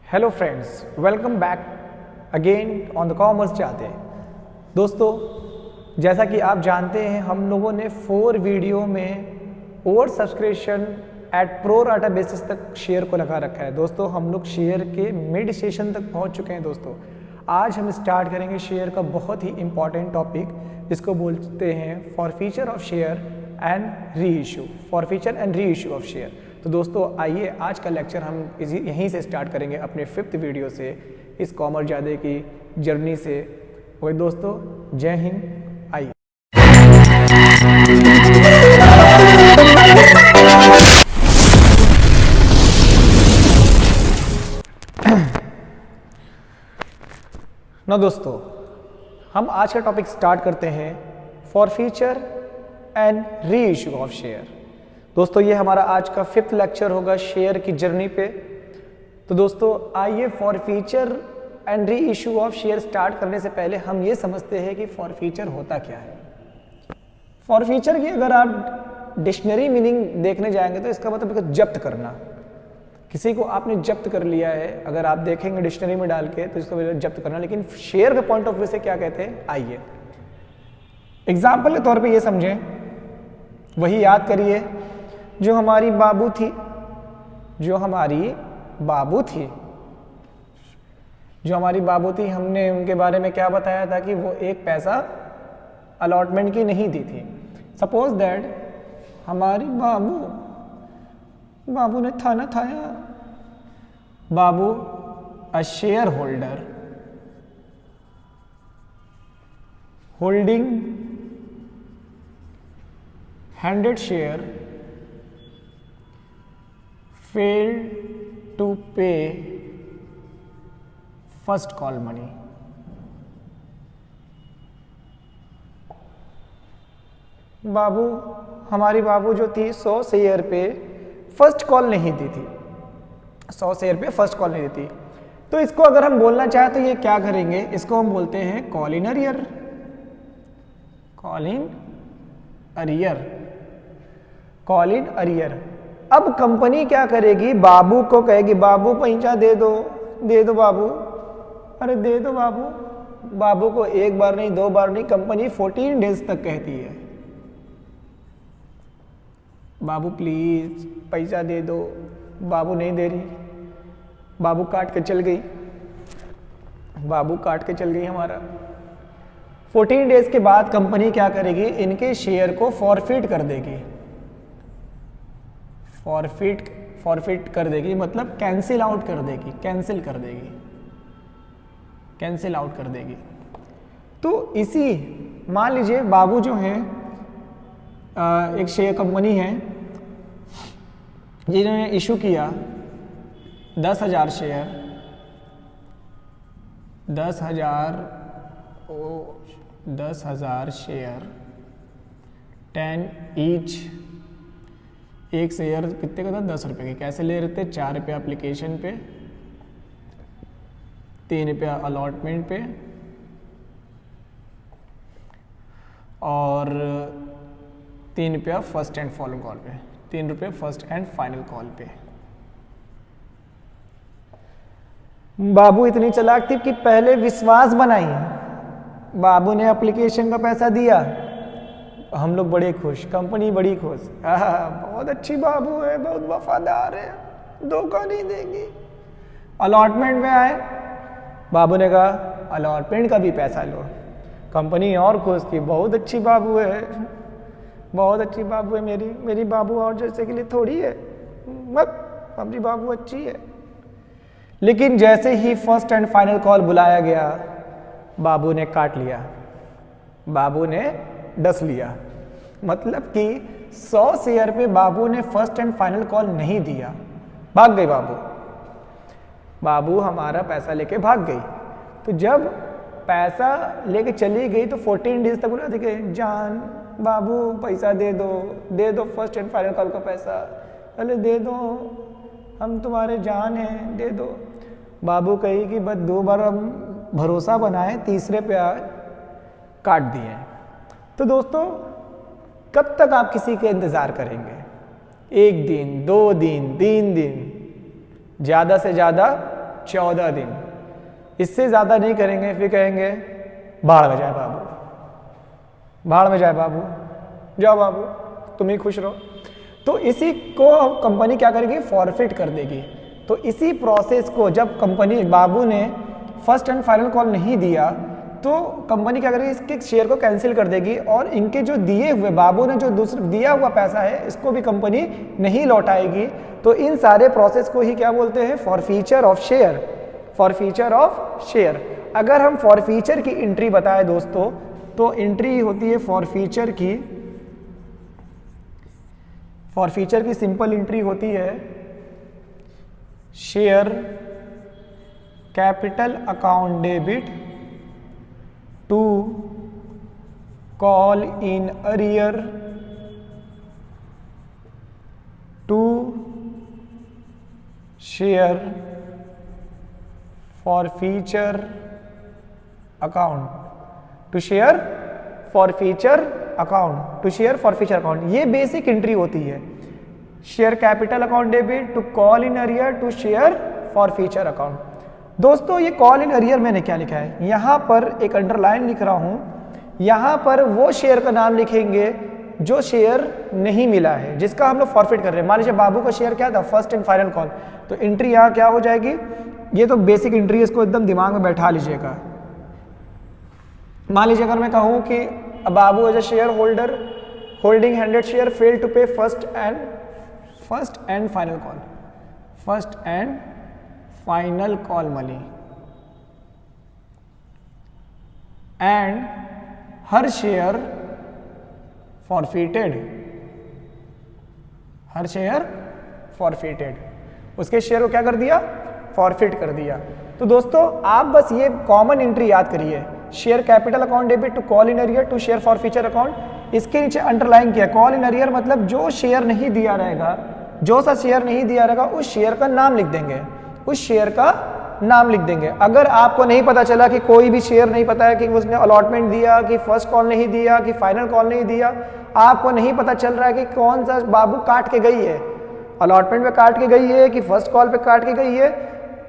Hello friends, welcome back again on the commerce चाहते। दोस्तों, जैसा कि आप जानते हैं, हम लोगों ने 4 वीडियो में over subscription eight pro rata basis तक शेयर को लगा रखा है। दोस्तों, हम लोग शेयर के मिड सेशन तक पहुंच चुके हैं। दोस्तों, आज हम स्टार्ट करेंगे शेयर का बहुत ही इंपॉर्टेंट टॉपिक, जिसको बोलते हैं for feature of share and re issue, for feature and re issue of share. तो दोस्तों, आइए आज का लेक्चर हम यहीं से स्टार्ट करेंगे, अपने 5th वीडियो से, इस कॉमर्स ज़्यादा की जर्नी से। और दोस्तों, जय हिंद। आइए ना दोस्तों, हम आज का टॉपिक स्टार्ट करते हैं for feature and re issue of share. दोस्तों, ये हमारा आज का 5th लेक्चर होगा शेयर की जर्नी पे। तो दोस्तों, आइए for feature and re issue of share start करने से पहले हम ये समझते हैं कि फॉर फीचर होता क्या है। फॉर फीचर की अगर आप डिक्शनरी मीनिंग देखने जाएंगे तो इसका मतलब जब्त करना। किसी को आपने जब्त कर लिया है, अगर आप देखेंगे डिक्शनरी में डाल के तो इसका मतलब जब्त करना। लेकिन शेयर के पॉइंट ऑफ व्यू से क्या कहते हैं, आइए एग्जाम्पल के तौर पे ये समझें, वही याद करिए जो हमारी बाबू थी, जो हमारी बाबू थी, हमने उनके बारे में क्या बताया था कि वो एक पैसा अलॉटमेंट की नहीं दी थी। सपोज दैट हमारी बाबू ने थाना थाया, Babu a shareholder holding 100 share failed to pay first call money। हमारी बाबू जो थी 100 शेयर पे फर्स्ट कॉल नहीं दी थी, 100 शेयर पे फर्स्ट कॉल नहीं दी थी। तो इसको अगर हम बोलना चाहें तो ये क्या करेंगे, इसको हम बोलते हैं कॉल इन अरियर। अब कंपनी क्या करेगी, बाबू को कहेगी बाबू पैसा दे दो बाबू, अरे दे दो बाबू। बाबू को एक बार नहीं, 2 बार नहीं, कंपनी 14 डेज तक कहती है बाबू प्लीज पैसा दे दो। बाबू नहीं दे रही, बाबू काट के चल गई हमारा। 14 डेज के बाद कंपनी क्या करेगी, इनके शेयर को फॉरफिट कर देगी। फॉरफिट कर देगी मतलब कैंसिल आउट कर देगी। तो इसी, मान लीजिए बाबू जो है एक शेयर कंपनी है जिन्होंने इशू किया 10,000 शेयर, 10,000 शेयर 10 ईच। एक शेयर कितने का था, 10 रुपये के। कैसे ले रहे थे, 4 रुपये एप्लीकेशन पे, 3 रुपया अलॉटमेंट पे और 3 रुपया फर्स्ट एंड फाइनल कॉल पे, 3 रुपये फर्स्ट एंड फाइनल कॉल पे। बाबू इतनी चालाक थी कि पहले विश्वास बनाई, बाबू ने एप्लीकेशन का पैसा दिया, हम लोग बड़े खुश, कंपनी बड़ी खुश, बहुत अच्छी बाबू है, बहुत वफादार है, धोखा नहीं देंगी। अलॉटमेंट में आए, बाबू ने कहा अलॉटमेंट का भी पैसा लो। कंपनी और खुश की, बहुत अच्छी बाबू है, मेरी बाबू और जैसे के लिए थोड़ी है, मत, हमारी बाबू अच्छी है। लेकिन जैसे ही फर्स्ट एंड फाइनल कॉल बुलाया गया, बाबू ने काट लिया, बाबू ने डस लिया। मतलब कि 100 शेयर पे बाबू ने फर्स्ट एंड फाइनल कॉल नहीं दिया, भाग गई बाबू हमारा पैसा लेके भाग गई। तो जब पैसा लेके चली गई तो 14 डेज तक बुलाते गए, जान बाबू पैसा दे दो फर्स्ट एंड फाइनल कॉल का पैसा, अरे दे दो, हम तुम्हारे जान हैं, दे दो। बाबू कही कि बस 2 बार हम भरोसा बनाए, तीसरे पे काट दिए। तो दोस्तों, कब तक आप किसी का इंतज़ार करेंगे, 1 दिन, 2 दिन, 3 दिन, ज़्यादा से ज़्यादा 14 दिन। इससे ज़्यादा नहीं करेंगे, फिर कहेंगे बाढ़ में जाए बाबू, बाढ़ में जाए बाबू, जाओ बाबू तुम ही खुश रहो। तो इसी को कंपनी क्या करेगी, फॉरफिट कर देगी। तो इसी प्रोसेस को जब कंपनी बाबू ने फर्स्ट एंड फाइनल कॉल नहीं दिया तो कंपनी क्या करेगी, इसके शेयर को कैंसिल कर देगी और इनके जो दिए हुए, बाबू ने जो दूसरा दिया हुआ पैसा है इसको भी कंपनी नहीं लौटाएगी। तो इन सारे प्रोसेस को ही क्या बोलते हैं, forfeiture of share, forfeiture of share. अगर हम फॉरफीचर की एंट्री बताएं दोस्तों, तो एंट्री होती है फॉरफीचर की, फॉरफीचर की सिंपल एंट्री होती है share capital account debit to call in arrear to share forfeiture account, to share forfeiture account, to share forfeiture account. ये बेसिक एंट्री होती है, share capital account debit to call in arrear to share forfeiture account. दोस्तों ये call in arrear मैंने क्या लिखा है, यहाँ पर एक अंडरलाइन लिख रहा हूँ, यहाँ पर वो शेयर का नाम लिखेंगे जो शेयर नहीं मिला है, जिसका हम लोग फॉरफिट कर रहे हैं। मान लीजिए बाबू का शेयर क्या था, फर्स्ट एंड फाइनल कॉल, तो एंट्री यहाँ क्या हो जाएगी, ये तो बेसिक एंट्री है, इसको एकदम दिमाग में बैठा लीजिएगा। मान लीजिए अगर मैं कहूँ कि Babu as a shareholder holding 100 share fail to pay first and final call, first and final call money and her share forfeited, her share forfeited, उसके शेयर को क्या कर दिया, फॉरफिट कर दिया। तो दोस्तों आप बस ये कॉमन एंट्री याद करिए, share capital account debit to call in arrear to share forfeiture account. इसके नीचे अंडरलाइन किया, कॉल इन अरियर मतलब जो शेयर नहीं दिया रहेगा, जो सा शेयर नहीं दिया रहेगा उस शेयर का नाम लिख देंगे, उस शेयर का नाम लिख देंगे। अगर आपको नहीं पता चला कि कोई भी शेयर नहीं पता है कि उसने अलॉटमेंट दिया, कि फर्स्ट कॉल नहीं दिया, कि फाइनल कॉल नहीं दिया, आपको नहीं पता चल रहा है कि कौन सा बाबू काट के गई है, अलॉटमेंट पे काट के गई है कि फर्स्ट कॉल पे काट के गई है,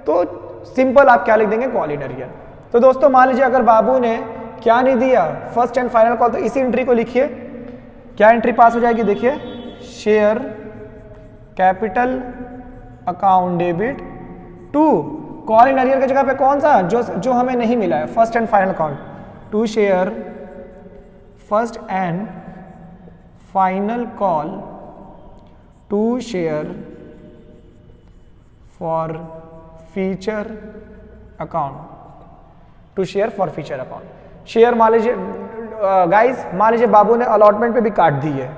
तो सिंपल आप क्या लिख देंगे, कॉल इन अरियर। तो दोस्तों मान लीजिए अगर बाबू ने क्या नहीं दिया, फर्स्ट एंड फाइनल कॉल, तो इसी एंट्री को लिखिए, क्या एंट्री पास हो जाएगी, देखिए share capital account debit to call in arrear की जगह पे कौन सा, जो हमें नहीं मिला है, first and final call, to share first and final call to share forfeiture account, to share forfeiture account. Share मान लीजिए गाइस, मान लीजिए बाबू ने अलॉटमेंट पे भी काट दी है,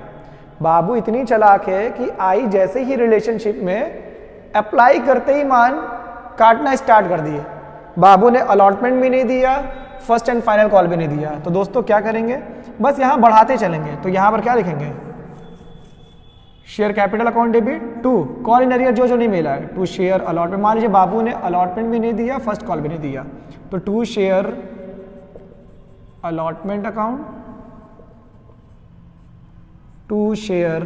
बाबू इतनी चालाक है कि आई जैसे ही रिलेशनशिप में अप्लाई करते ही मान काटना स्टार्ट कर दिए। बाबू ने अलॉटमेंट भी नहीं दिया, फर्स्ट एंड फाइनल कॉल भी नहीं दिया। तो दोस्तों क्या करेंगे, बस यहां बढ़ाते चलेंगे। तो यहां पर क्या लिखेंगे, share capital account debit to call in arrear जो नहीं मिला है, टू शेयर अलॉटमेंट। मान लीजिए बाबू ने अलॉटमेंट भी नहीं दिया, फर्स्ट कॉल भी नहीं दिया, तो to share allotment account, to share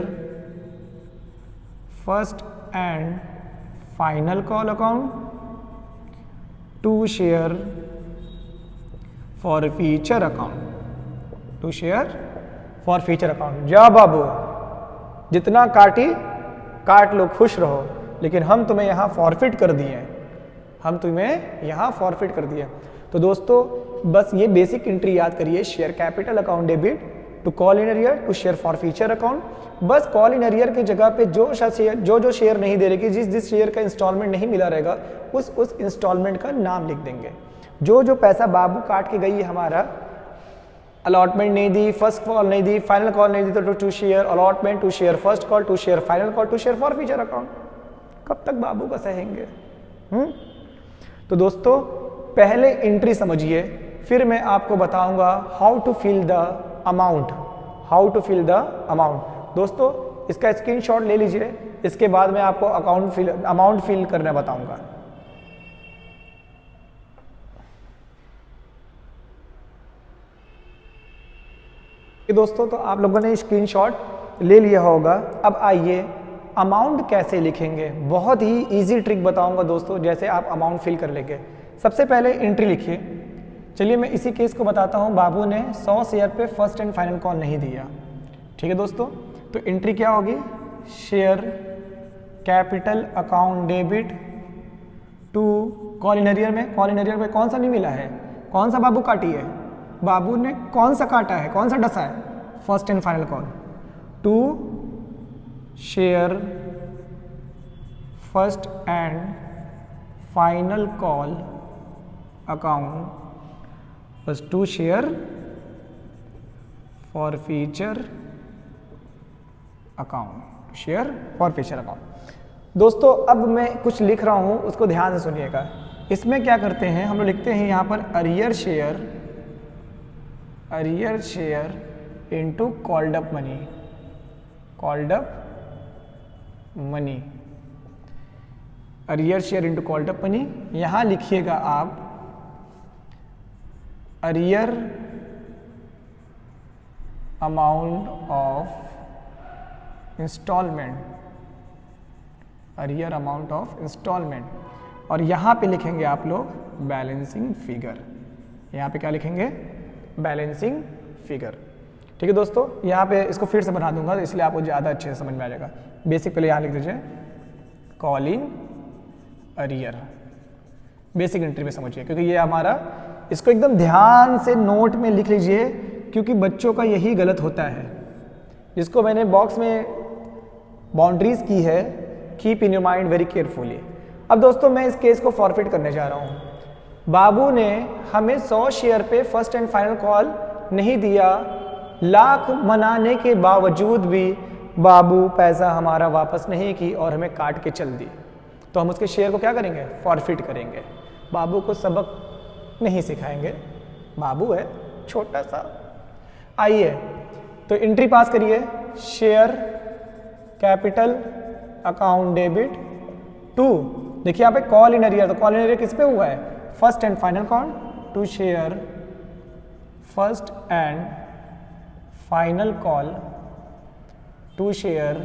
first and final call account, to share forfeiture account, to share forfeiture account. जा बाबू जितना काटी काट लो, खुश रहो, लेकिन हम तुम्हें यहाँ फॉरफिट कर दिए, हम तुम्हें यहाँ फॉरफिट कर दिए। तो दोस्तों बस ये बेसिक एंट्री याद करिए, share capital account debit to call in arrear to share forfeiture account. बस कॉल इन अरियर की जगह पे जो शेयर नहीं दे रहेगी, जिस शेयर का इंस्टॉलमेंट नहीं मिला रहेगा, उस इंस्टॉलमेंट का नाम लिख देंगे। जो पैसा बाबू काट के गई है हमारा, अलॉटमेंट नहीं दी, फर्स्ट कॉल नहीं दी, फाइनल कॉल नहीं दी, तो to share allotment, to share first call, to share final call, to share forfeiture account. कब तक बाबू का सहेंगे? तो दोस्तों पहले एंट्री समझिए, फिर मैं आपको बताऊंगा how to fill the amount, how to fill the amount. दोस्तों इसका स्क्रीनशॉट ले लीजिए, इसके बाद मैं आपको अमाउंट फिल करना बताऊंगा। दोस्तों तो आप लोगों ने स्क्रीनशॉट ले लिया होगा। अब आइए अमाउंट कैसे लिखेंगे, बहुत ही इजी ट्रिक बताऊंगा दोस्तों, जैसे आप अमाउंट फिल कर लेंगे। सबसे पहले एंट्री लिखिए। चलिए मैं इसी केस को बताता हूँ। बाबू ने 100 शेयर पे फर्स्ट एंड फाइनल कॉल नहीं दिया, ठीक है दोस्तों। तो एंट्री क्या होगी, share capital account debit to call in arrear में। कॉल इन अरियर में कौन सा नहीं मिला है, कौन सा बाबू काटी है, बाबू ने कौन सा काटा है, कौन सा डसा है, first and final call to share first and final call account बस to share forfeiture account, share forfeiture account. दोस्तों अब मैं कुछ लिख रहा हूं, उसको ध्यान से सुनिएगा। इसमें क्या करते हैं हम लोग, लिखते हैं यहां पर arrear share into called up money, called up money, arrear share into called up money. यहां लिखिएगा आप arrear amount of instalment, arrear amount of instalment, और यहाँ पे लिखेंगे आप लोग बैलेंसिंग फिगर। यहाँ पे क्या लिखेंगे, बैलेंसिंग फिगर, ठीक है दोस्तों। यहाँ पे इसको फिर से बना दूंगा, इसलिए आपको ज़्यादा अच्छे से समझ में आ जाएगा। बेसिक पहले यहाँ लिख दीजिए कॉलिंग अरियर, बेसिक एंट्री में समझिए, क्योंकि ये हमारा, इसको एकदम ध्यान से नोट में लिख लीजिए, क्योंकि बच्चों का यही गलत होता है, जिसको मैंने बॉक्स में बाउंड्रीज की है, keep in your mind very carefully. अब दोस्तों मैं इस केस को फॉरफिट करने जा रहा हूँ। बाबू ने हमें 100 शेयर पे फर्स्ट एंड फाइनल कॉल नहीं दिया, लाख मनाने के बावजूद भी बाबू पैसा हमारा वापस नहीं की और हमें काट के चल दी, तो हम उसके शेयर को क्या करेंगे, फॉरफिट करेंगे। बाबू को सबक नहीं सिखाएंगे, बाबू है छोटा सा। आइए तो एंट्री पास करिए, share capital account debit to, देखिए यहाँ पे कॉल इन अरियर, तो कॉल इन अरियर किस पे हुआ है, first and final call to share first and final call to share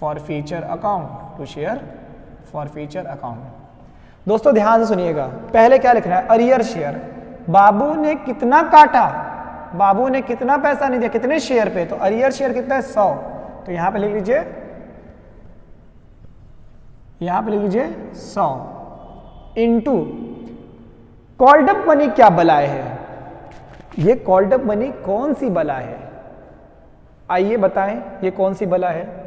forfeiture account, to share forfeiture account. दोस्तों ध्यान से सुनिएगा, पहले क्या लिखना है, अरियर शेयर, बाबू ने कितना काटा, बाबू ने कितना पैसा नहीं दिया, कितने शेयर पे, तो अरियर शेयर कितना है 100, तो यहां पे लिख लीजिए, यहां पे लिख लीजिए 100 इनटू कॉल्ड अप मनी। क्या बलाए है ये, कॉल्ड अप मनी कौन सी बला है, आइए बताएं ये कौन सी बला है।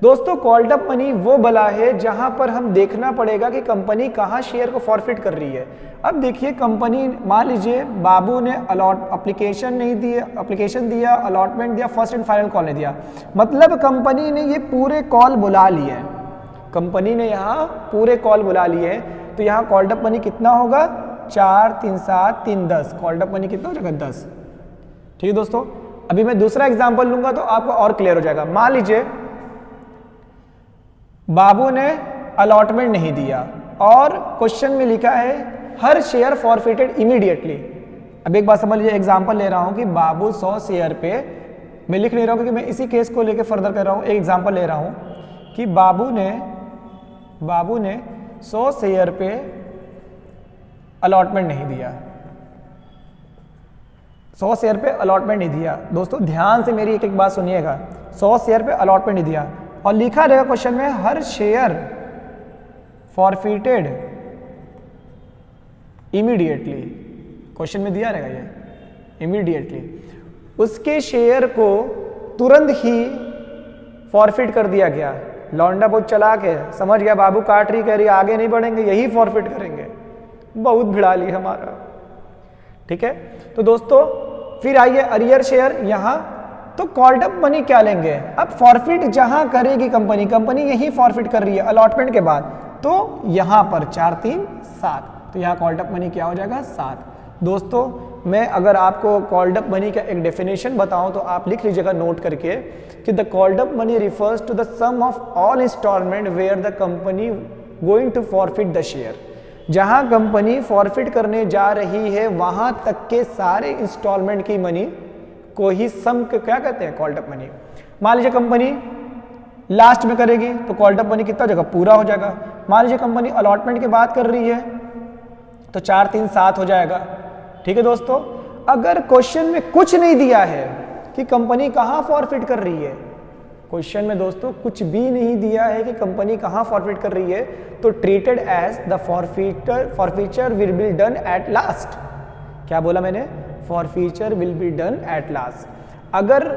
दोस्तों कॉल्ड अप मनी वो बला है जहां पर हम देखना पड़ेगा कि कंपनी कहां शेयर को फॉरफिट कर रही है। अब देखिए कंपनी, मान लीजिए बाबू ने एप्लीकेशन नहीं दिया, एप्लीकेशन दिया, अलॉटमेंट दिया, फर्स्ट एंड फाइनल कॉल नहीं दिया, मतलब कंपनी ने ये पूरे कॉल बुला लिए हैं, कंपनी ने यहाँ पूरे कॉल बुला लिए हैं, तो यहाँ कॉल्ड अप मनी कितना होगा, 4 3 7 3 10, कॉल्ड अप मनी कितना हो जाएगा 10, ठीक है दोस्तों। अभी मैं दूसरा एग्जाम्पल लूंगा तो आपको और क्लियर हो जाएगा। मान लीजिए बाबू ने अलॉटमेंट नहीं दिया और क्वेश्चन में लिखा है हर शेयर फॉरफिटेड इमीडिएटली। अब एक बात समझ लीजिए, एग्जांपल ले रहा हूं कि बाबू 100 शेयर पे, मैं लिख नहीं रहा हूं क्योंकि मैं इसी केस को लेके फर्दर कर रहा हूं, एक एग्जांपल ले रहा हूं कि बाबू ने 100 शेयर पे अलॉटमेंट नहीं दिया, 100 शेयर पे अलॉटमेंट नहीं दिया। दोस्तों ध्यान से मेरी एक एक बात सुनिएगा, 100 शेयर पे अलॉटमेंट नहीं दिया और लिखा रहेगा क्वेश्चन में हर शेयर फॉरफिटेड इमीडिएटली, क्वेश्चन में दिया रहेगा ये इमीडिएटली, उसके शेयर को तुरंत ही फॉरफिट कर दिया गया। लौंडा बहुत चला के समझ गया, बाबू काट रही, कह रही आगे नहीं बढ़ेंगे, यही फॉरफिट करेंगे, बहुत भिड़ा ली हमारा, ठीक है। तो दोस्तों फिर आइए अरियर शेयर, यहां तो कॉल्ड अप मनी क्या लेंगे, अब फॉरफिट जहां करेगी कंपनी, कंपनी यही फॉरफिट कर रही है अलॉटमेंट के बाद, तो यहां पर 4 3 7, तो यहां कॉल्ड अप मनी क्या हो जाएगा 7। दोस्तों मैं अगर आपको कॉल्ड अप मनी का एक डेफिनेशन बताऊं तो आप लिख लीजिएगा नोट करके कि the called up money refers to the sum of all instalment where the company going to forfeit the share. जहां कंपनी फॉरफिट करने जा रही है वहां तक के सारे इंस्टॉलमेंट की मनी को ही सम क्या कहते हैं, कॉल्ड अप मनी। मान लीजिए कंपनी लास्ट में करेगी तो कॉल्ड अप मनी कितना हो जाएगा, पूरा हो जाएगा। मान लीजिए कंपनी अलॉटमेंट की बात कर रही है तो 4 3 7 हो जाएगा। ठीक है दोस्तों, अगर क्वेश्चन में कुछ नहीं दिया है कि कंपनी कहाँ फॉरफिट कर रही है, क्वेश्चन में दोस्तों कुछ भी नहीं दिया है कि कंपनी कहाँ फॉरफिट कर रही है, तो treated as the forfeiture will be done at last. क्या बोला मैंने, forfeiture will be done at last. अगर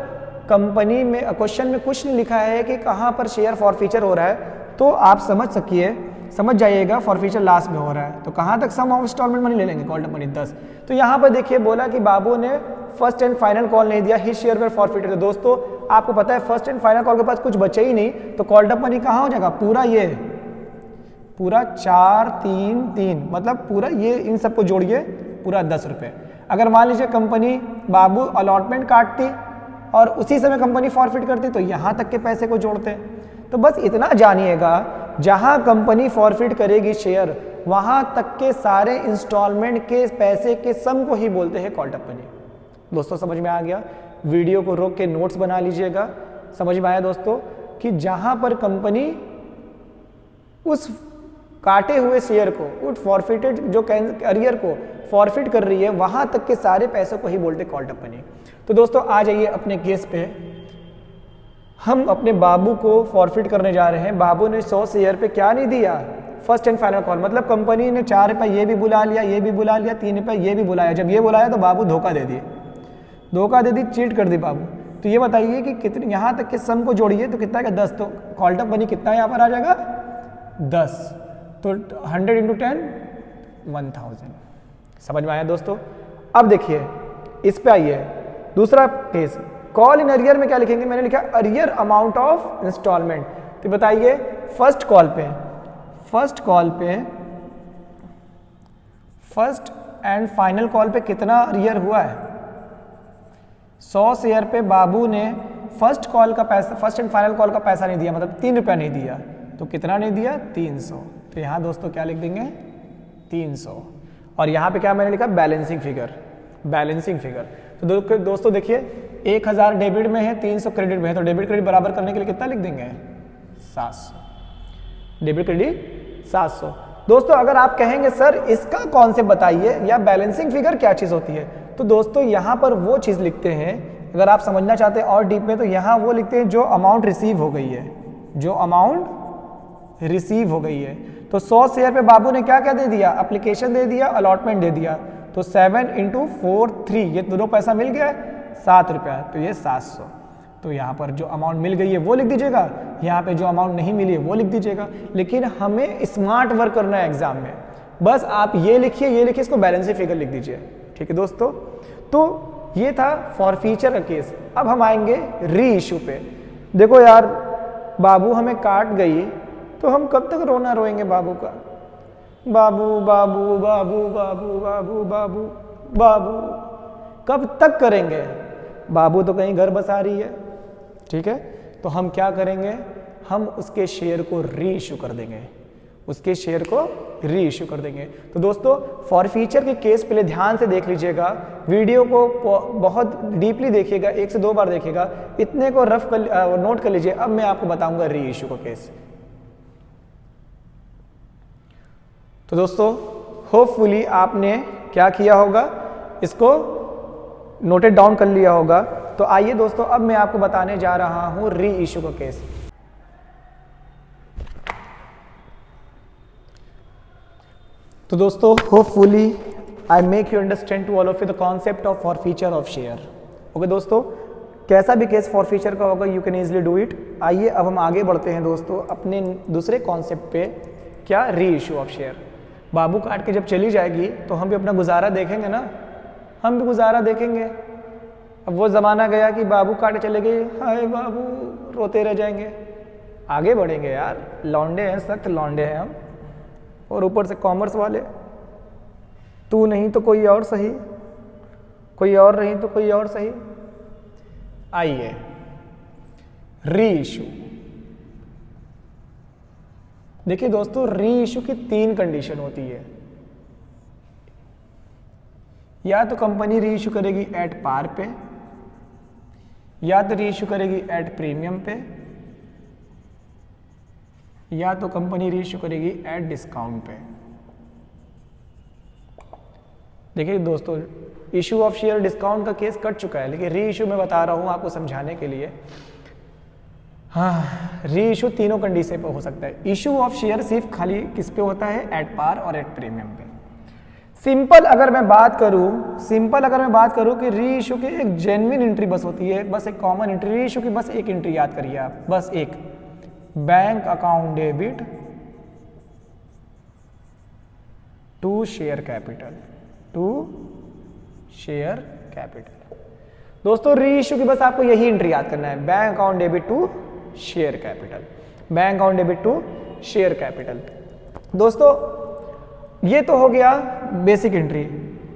कंपनी में क्वेश्चन में कुछ नहीं लिखा है कि कहाँ पर शेयर फॉरफीचर हो रहा है, तो आप समझ जाइएगा फॉरफीचर लास्ट में हो रहा है। तो कहाँ तक सम ऑफ इंस्टॉलमेंट मनी ले लेंगे, कॉल्ड अप मनी 10। तो यहाँ पर देखिए बोला कि बाबू ने फर्स्ट एंड फाइनल कॉल नहीं दिया, हिज शेयर वेर फॉरफिटेड। तो दोस्तों आपको पता है फर्स्ट एंड फाइनल कॉल के पास कुछ बचे ही नहीं, तो कॉल्ड अप मनी कहाँ हो जाएगा, पूरा ये पूरा 4 3 3, मतलब पूरा ये इन सबको जोड़िए पूरा 10 रुपये। अगर मान लीजिए कंपनी बाबू अलॉटमेंट काटती और उसी समय कंपनी फॉरफिट करती तो यहाँ तक के पैसे को जोड़ते। तो बस इतना जानिएगा, जहाँ कंपनी फॉरफिट करेगी शेयर वहाँ तक के सारे इंस्टॉलमेंट के पैसे के सम को ही बोलते हैं कॉल्ड अप मनी। दोस्तों समझ में आ गया, वीडियो को रोक के नोट्स बना लीजिएगा। समझ में आया दोस्तों कि जहाँ पर कंपनी उस काटे हुए शेयर को, उस फॉरफिटेड जो अरियर को फॉरफिट कर रही है, वहाँ तक के सारे पैसों को ही बोलते कॉल्ड अप मनी। तो दोस्तों आ जाइए अपने केस पे, हम अपने बाबू को फॉरफिट करने जा रहे हैं। बाबू ने 100 शेयर पे क्या नहीं दिया, फर्स्ट एंड फाइनल कॉल, मतलब कंपनी ने 4 रुपये ये भी बुला लिया, ये भी बुला लिया, 3 रुपये ये भी बुलाया। जब ये बुलाया तो बाबू धोखा दे दी, चीट कर दी बाबू। तो ये बताइए कि कितने, यहाँ तक के सम को जोड़िए तो कितना का 10, तो कॉल्ड अप मनी कितना यहाँ पर आ जाएगा 10, तो 100 × 10 1000। समझ में आया दोस्तों। अब देखिए इस पे आइए, दूसरा केस कॉल इन अरियर में क्या लिखेंगे, मैंने लिखा अरियर अमाउंट ऑफ इंस्टॉलमेंट। तो बताइए फर्स्ट एंड फाइनल कॉल पे कितना अरियर हुआ है। 100 शेयर पे बाबू ने फर्स्ट एंड फाइनल कॉल का पैसा नहीं दिया, मतलब 3 रुपया नहीं दिया, तो कितना नहीं दिया 300। तो यहाँ दोस्तों क्या लिख देंगे 300, और यहाँ पे क्या मैंने लिखा बैलेंसिंग फिगर। तो दोस्तों देखिए 1000 डेबिट में है, 300 क्रेडिट में है, तो डेबिट क्रेडिट बराबर करने के लिए कितना लिख देंगे 700, डेबिट क्रेडिट 700। दोस्तों अगर आप कहेंगे सर इसका कॉन्सेप्ट बताइए या बैलेंसिंग फिगर क्या चीज़ होती है, तो दोस्तों यहाँ पर वो चीज़ लिखते हैं, अगर आप समझना चाहते हैं और डीप में, तो यहाँ वो लिखते हैं जो अमाउंट रिसीव हो गई है, तो 100 शेयर पे बाबू ने क्या क्या दे दिया, एप्लीकेशन दे दिया, अलॉटमेंट दे दिया, तो 7 × 4 3, ये दोनों पैसा मिल गया 7 रुपया, तो ये 700। तो यहाँ पर जो अमाउंट मिल गई है वो लिख दीजिएगा, यहाँ पे जो अमाउंट नहीं मिली है वो लिख दीजिएगा। लेकिन हमें स्मार्ट वर्क करना है एग्जाम में, बस आप ये लिखिए, इसको बैलेंसिंग फिगर लिख दीजिए। ठीक है दोस्तों, तो ये था फॉरफीचर का केस। अब हम आएंगे री इशू पे। देखो यार बाबू हमें काट गई तो हम कब तक रोना रोएंगे बाबू का, बाबू कब तक करेंगे। बाबू तो कहीं घर बसा रही है, ठीक है, तो हम क्या करेंगे, हम उसके शेयर को री इशू कर देंगे, तो दोस्तों फॉरफीचर के केस पहले ध्यान से देख लीजिएगा, वीडियो को बहुत डीपली देखिएगा, 1 से 2 बार देखिएगा, इतने को नोट कर लीजिए। अब मैं आपको बताऊंगा री इशू का केस। तो दोस्तों होपफुली आपने क्या किया होगा, इसको नोटेड डाउन कर लिया होगा। तो आइए दोस्तों अब मैं आपको बताने जा रहा हूं री इशू का केस। तो दोस्तों hopefully I make you understand to all of you the concept of forfeiture of share. Okay दोस्तों, कैसा भी केस फॉरफीचर का होगा you can easily do it. आइए अब हम आगे बढ़ते हैं दोस्तों अपने दूसरे कॉन्सेप्ट पे, क्या री इशू ऑफ शेयर। बाबू काट के जब चली जाएगी तो हम भी अपना गुजारा देखेंगे ना, हम भी गुजारा देखेंगे। अब वो ज़माना गया कि बाबू काटे चले गए, हाय बाबू, रोते रह जाएंगे। आगे बढ़ेंगे यार, लौंडे हैं, सख्त लौंडे हैं हम, और ऊपर से कॉमर्स वाले, तू नहीं तो कोई और सही, कोई और नहीं तो कोई और सही। आइए री इशू। देखिए दोस्तों री इशू की 3 कंडीशन होती है, या तो कंपनी री इशू करेगी एट पार पे, या तो री इशू करेगी एट प्रीमियम पे, या तो कंपनी री इशू करेगी एट डिस्काउंट पे। देखिए दोस्तों, इशू ऑफ शेयर डिस्काउंट का केस कट चुका है, लेकिन री इशू मैं बता रहा हूँ आपको समझाने के लिए। हाँ, री इशू तीनों कंडीशन पे हो सकता है। इशू ऑफ शेयर सिर्फ खाली किस पे होता है? एट पार और एट प्रीमियम पे। सिंपल अगर मैं बात करूं कि री इशू की एक जेन्युइन एंट्री बस होती है, बस एक कॉमन एंट्री। री इशू की बस एक एंट्री याद करिए आप, बस एक, bank account debit to share capital, दोस्तों री इशू की बस आपको यही एंट्री याद करना है, bank account debit to share capital, bank account debit to share capital. दोस्तों ये तो हो गया बेसिक एंट्री।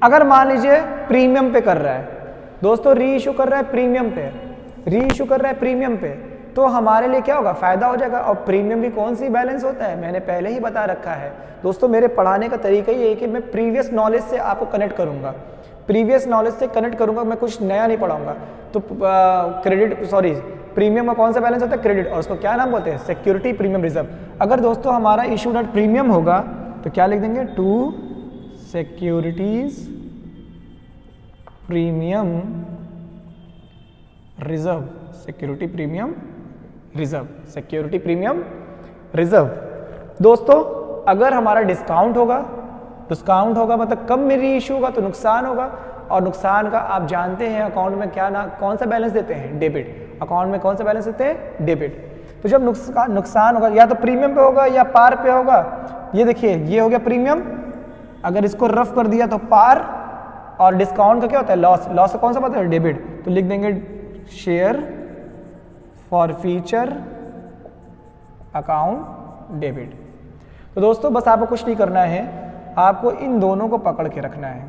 अगर मान लीजिए प्रीमियम पे कर रहा है, दोस्तों री इशू कर रहा है प्रीमियम पे, तो हमारे लिए क्या होगा? फायदा हो जाएगा। और प्रीमियम की कौन सी बैलेंस होता है? मैंने पहले ही बता रखा है दोस्तों। मेरे पढ़ाने का तरीका ही है कि मैं प्रीवियस नॉलेज से आपको कनेक्ट करूंगा, मैं कुछ नया नहीं पढ़ाऊंगा। तो प्रीमियम का कौन सा बैलेंस होता है? क्रेडिट। और उसको क्या नाम बोलते हैं? Security premium reserve. अगर दोस्तों हमारा इशूड एट प्रीमियम होगा तो क्या लिख देंगे? To securities premium reserve, security premium reserve. दोस्तों अगर हमारा डिस्काउंट होगा मतलब कम में री इशू होगा तो नुकसान होगा, और नुकसान का आप जानते हैं अकाउंट में कौन सा बैलेंस देते हैं? डेबिट। अकाउंट में कौन सा बैलेंस देते हैं? डेबिट। तो जब नुकसान होगा या तो प्रीमियम पे होगा या पार पे होगा। ये देखिए, ये हो गया प्रीमियम, अगर इसको रफ कर दिया तो पार, और डिस्काउंट का क्या होता है? लॉस का कौन सा पता है? डेबिट। तो लिख देंगे share forfeiture account debit. तो दोस्तों बस आपको कुछ नहीं करना है, आपको इन दोनों को पकड़ के रखना है,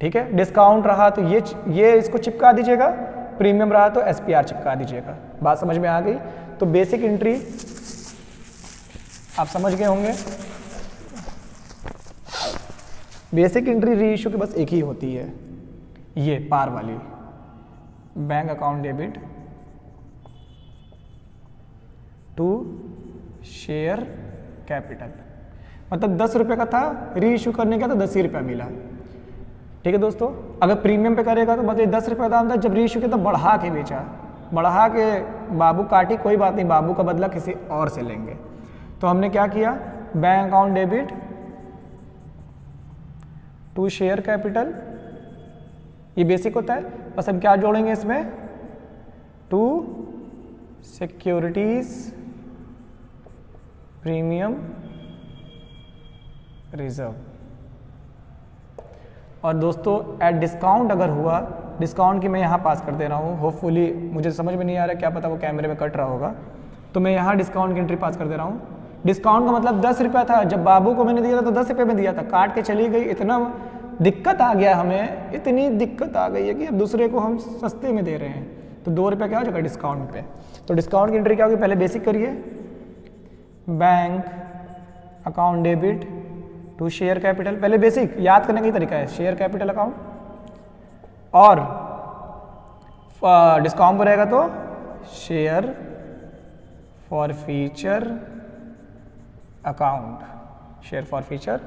ठीक है? डिस्काउंट रहा तो ये इसको चिपका दीजिएगा, प्रीमियम रहा तो एसपीआर चिपका दीजिएगा। बात समझ में आ गई? तो बेसिक एंट्री आप समझ गए होंगे। बेसिक एंट्री री इशू की बस एक ही होती है, ये पार वाली, bank account debit to share capital. मतलब 10 रुपये का था, री इशू करने का तो 10 ही रुपया मिला, ठीक है दोस्तों। अगर प्रीमियम पे करेगा तो मतलब 10 रुपये दाम था, जब री इशू किया तो बढ़ा के बेचा, बढ़ा के बाबू काटी, कोई बात नहीं, बाबू का बदला किसी और से लेंगे। तो हमने क्या किया? Bank account debit to share capital, ये बेसिक होता है। बस हम क्या जोड़ेंगे इसमें? To securities premium reserve. और दोस्तों एट डिस्काउंट अगर हुआ, डिस्काउंट की मैं यहाँ पास कर दे रहा हूँ, होपफुली मुझे समझ में नहीं आ रहा, क्या पता वो कैमरे में कट रहा होगा, तो मैं यहाँ डिस्काउंट की एंट्री पास कर दे रहा हूँ। डिस्काउंट का मतलब 10 रुपया था, जब बाबू को मैंने दिया था तो 10 रुपये में दिया था, काट के चली गई। इतना दिक्कत आ गया हमें, इतनी दिक्कत आ गई है कि अब दूसरे को हम सस्ते में दे रहे हैं, तो 2 रुपया क्या हो जाएगा डिस्काउंट पे। तो डिस्काउंट की एंट्री क्या होगी? पहले बेसिक करिए, bank account debit to share capital. पहले बेसिक याद करने का ही तरीका है, शेयर कैपिटल अकाउंट, और डिस्काउंट पर रहेगा तो share forfeiture account, share forfeiture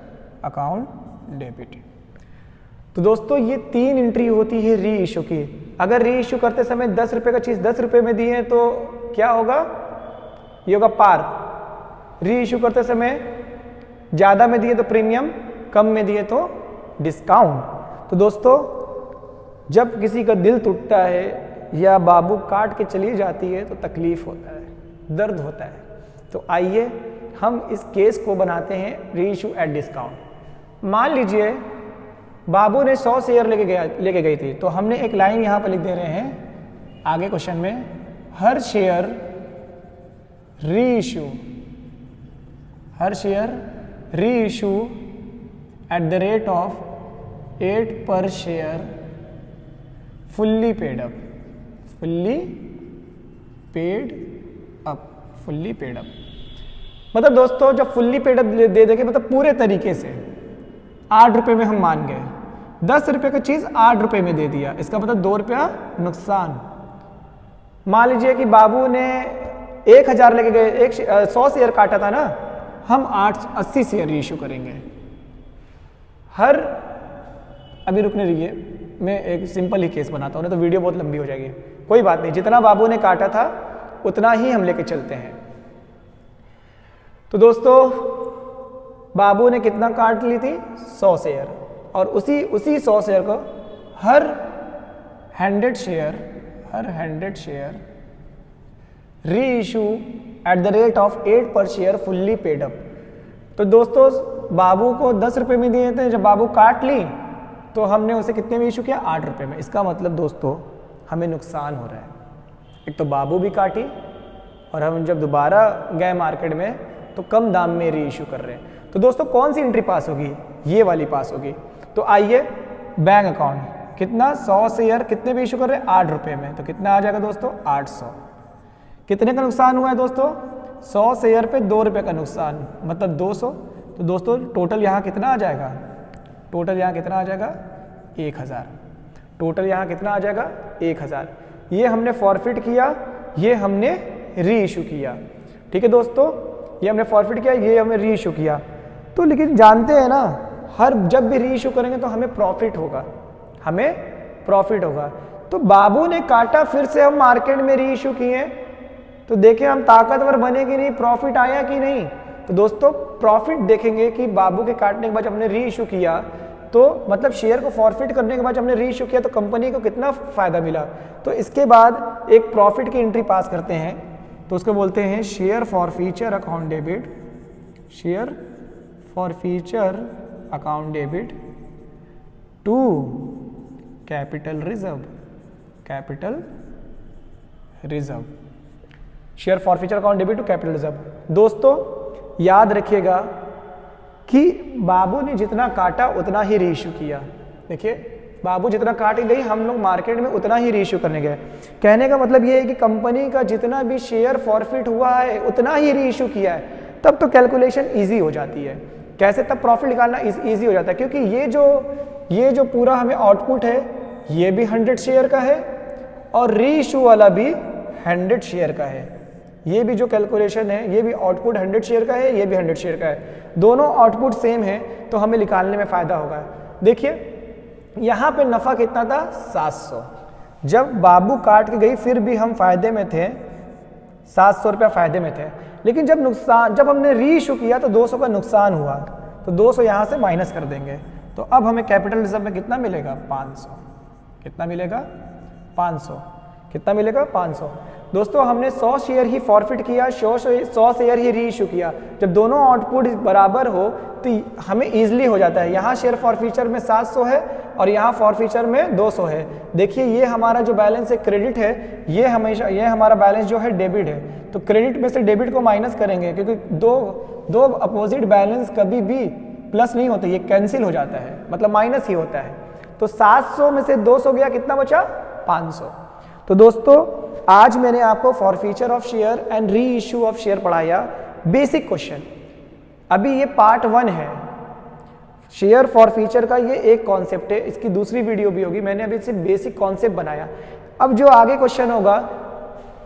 account debit. तो दोस्तों ये 3 एंट्री होती है री इशू की। अगर री इशू करते समय 10 रुपये का चीज़ 10 रुपये में दिए तो क्या होगा? ये होगा पार। री इशू करते समय ज़्यादा में दिए तो प्रीमियम, कम में दिए तो डिस्काउंट। तो दोस्तों जब किसी का दिल टूटता है या बाबू काट के चली जाती है तो तकलीफ होता है, दर्द होता है। तो आइए हम इस केस को बनाते हैं री इशू एट डिस्काउंट। मान लीजिए बाबू ने 100 शेयर लेके गई थी, तो हमने एक लाइन यहाँ पर लिख दे रहे हैं आगे क्वेश्चन में, हर शेयर री issue at the rate of 8 पर शेयर फुल्ली पेड अप, मतलब दोस्तों जब फुल्ली पेड अप दे देंगे, मतलब पूरे तरीके से 8 रुपये में हम मान गए, 10 रुपये का चीज़ 8 रुपये में दे दिया, इसका मतलब 2 रुपया नुकसान। मान लीजिए कि बाबू ने 1000 लेके गए, 100 शेयर काटा था ना, हम 80 शेयर रीइश्यू करेंगे। अभी रुकने रहिए, मैं एक सिंपल ही केस बनाता हूँ, नहीं तो वीडियो बहुत लंबी हो जाएगी। कोई बात नहीं, जितना बाबू ने काटा था उतना ही हम लेके चलते हैं। तो दोस्तों बाबू ने कितना काट ली थी? 100 शेयर, और उसी 100 शेयर को हर 100 शेयर री issue at the rate of 8 पर शेयर फुल्ली पेड अप। तो दोस्तों बाबू को 10 रुपये में दिए थे, जब बाबू काट ली तो हमने उसे कितने में इशू किया? 8 रुपये में। इसका मतलब दोस्तों हमें नुकसान हो रहा है, एक तो बाबू भी काटी और हम जब दोबारा गए मार्केट में तो कम दाम में री इशू कर रहे हैं। तो दोस्तों कौन सी एंट्री पास होगी? ये वाली पास होगी। तो आइए बैंक अकाउंट, कितना? 100 शेयर कितने में इशू कर रहे हैं? 8 रुपये में। तो कितना आ जाएगा दोस्तों? 800। कितने का नुकसान हुआ है दोस्तों? 100 शेयर पे 2 रुपये का नुकसान, मतलब 200। तो दोस्तों टोटल यहाँ कितना आ जाएगा? टोटल यहाँ कितना आ जाएगा? 1000। टोटल यहाँ कितना आ जाएगा? 1000। ये हमने फॉरफिट किया, ये हमने री इशू किया। ठीक है दोस्तों, ये हमने फॉरफिट किया, ये हमने री इशू किया। तो लेकिन जानते हैं ना, जब भी री इशू करेंगे तो हमें प्रॉफिट होगा, हमें प्रॉफिट होगा। तो बाबू ने काटा, फिर से हम मार्केट में री इशू किए, तो देखें हम ताकतवर बने कि नहीं, प्रॉफिट आया कि नहीं। तो दोस्तों प्रॉफिट देखेंगे कि बाबू के काटने के बाद हमने री इशू किया, तो मतलब शेयर को फॉरफिट करने के बाद हमने री इशू किया तो कंपनी को कितना फ़ायदा मिला। तो इसके बाद एक प्रॉफिट की एंट्री पास करते हैं, तो उसको बोलते हैं share forfeiture account debit, share forfeiture account debit to capital reserve, capital reserve, share forfeiture account debit to capital reserve. दोस्तों याद रखिएगा कि बाबू ने जितना काटा उतना ही रीइश्यू किया। देखिए बाबू जितना काट गई, हम लोग मार्केट में उतना ही रीइश्यू करने गए। कहने का मतलब ये है कि कंपनी का जितना भी शेयर फॉरफिट हुआ है उतना ही रीइश्यू किया है, तब तो कैलकुलेशन इजी हो जाती है। कैसे? तब प्रॉफिट निकालना इजी हो जाता है, क्योंकि ये जो पूरा हमें आउटपुट है ये भी 100 शेयर का है और रीइश्यू वाला भी 100 शेयर का है। ये भी जो कैलकुलेशन है, ये भी आउटपुट 100 शेयर का है, ये भी 100 शेयर का है, दोनों आउटपुट सेम है, तो हमें निकालने में फ़ायदा होगा। देखिए यहाँ पे नफ़ा कितना था? 700। जब बाबू काट के गई फिर भी हम फायदे में थे, 700 रुपया फायदे में थे। लेकिन जब हमने रीइश्यू किया तो 200 का नुकसान हुआ, तो 200 यहाँ से माइनस कर देंगे। तो अब हमें कैपिटल रिजर्व में कितना मिलेगा? 500। कितना मिलेगा? 500। कितना मिलेगा? 500। दोस्तों हमने 100 शेयर ही फॉरफिट किया, 100 शेयर ही रीइश्यू किया। जब दोनों आउटपुट बराबर हो तो हमें ईजिली हो जाता है। यहाँ शेयर फॉर फ्यूचर में 700 है और यहाँ फॉर फ्यूचर में 200 है। देखिए ये हमारा जो बैलेंस है क्रेडिट है, ये हमारा बैलेंस जो है डेबिट है। तो क्रेडिट में से डेबिट को माइनस करेंगे, क्योंकि दो अपोजिट बैलेंस कभी भी प्लस नहीं होते, ये कैंसिल हो जाता है, मतलब माइनस ही होता है। तो 700 में से 200 गया, कितना बचा? 500। तो दोस्तों आज मैंने आपको forfeiture of share and re issue of share पढ़ाया, बेसिक क्वेश्चन। अभी ये पार्ट 1 है शेयर फॉरफीचर का, ये एक कॉन्सेप्ट है, इसकी दूसरी वीडियो भी होगी। मैंने अभी सिर्फ बेसिक कॉन्सेप्ट बनाया। अब जो आगे क्वेश्चन होगा,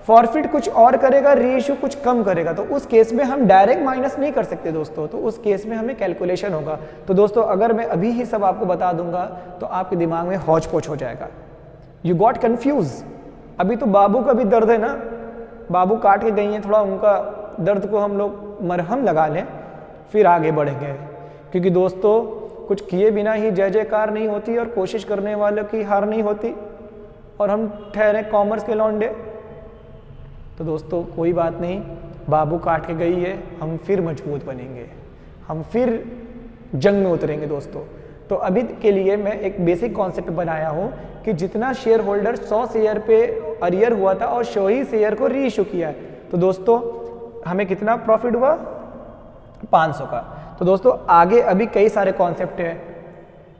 फॉरफिट कुछ और करेगा, री इश्यू कुछ कम करेगा, तो उस केस में हम डायरेक्ट माइनस नहीं कर सकते दोस्तों, तो उस केस में हमें कैलकुलेशन होगा। तो दोस्तों अगर मैं अभी ही सब आपको बता दूंगा तो आपके दिमाग में हौच पौच हो जाएगा, यू गॉट कन्फ्यूज। अभी तो बाबू का भी दर्द है ना, बाबू काट के गई हैं, थोड़ा उनका दर्द को हम लोग मरहम लगा लें, फिर आगे बढ़ेंगे। क्योंकि दोस्तों कुछ किए बिना ही जय जयकार नहीं होती और कोशिश करने वालों की हार नहीं होती, और हम ठहरे कॉमर्स के लौंडे। तो दोस्तों कोई बात नहीं, बाबू काट के गई है, हम फिर मजबूत बनेंगे, हम फिर जंग में उतरेंगे दोस्तों। तो अभी के लिए मैं एक बेसिक कॉन्सेप्ट बनाया हूँ कि जितना शेयर होल्डर 100 शेयर पे अरियर हुआ था और 100 ही शेयर को री इशू किया है, तो दोस्तों हमें कितना प्रॉफिट हुआ? 500 का। तो दोस्तों आगे अभी कई सारे कॉन्सेप्ट हैं,